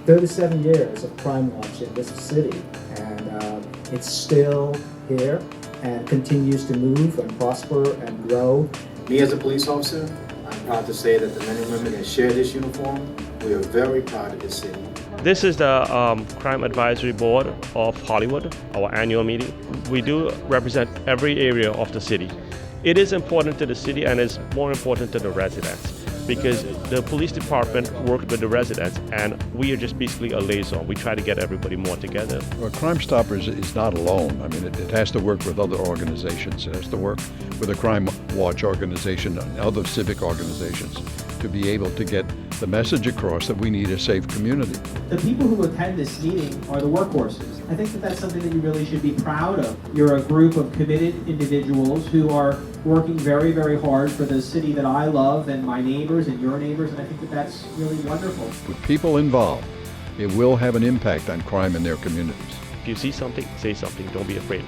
37 years of Crime Watch in this city, and it's still here and continues to move and prosper and grow. Me as a police officer, I'm proud to say that the men and women that share this uniform, we are very proud of this city. This is the Crime Advisory Board of Hollywood, our annual meeting. We do represent every area of the city. It is important to the city and it's more important to the residents because the police department works with the residents and we are just basically a liaison. We try to get everybody more together. Well, Crime Stoppers is not alone. I mean, it has to work with other organizations. It has to work with the Crime Watch organization and other civic organizations to be able to get the message across that we need a safe community. The people who attend this meeting are the workhorses. I think that that's something that you really should be proud of. You're a group of committed individuals who are working very, very hard for the city that I love and my neighbors and your neighbors, and I think that that's really wonderful. With people involved, it will have an impact on crime in their communities. If you see something, say something. Don't be afraid.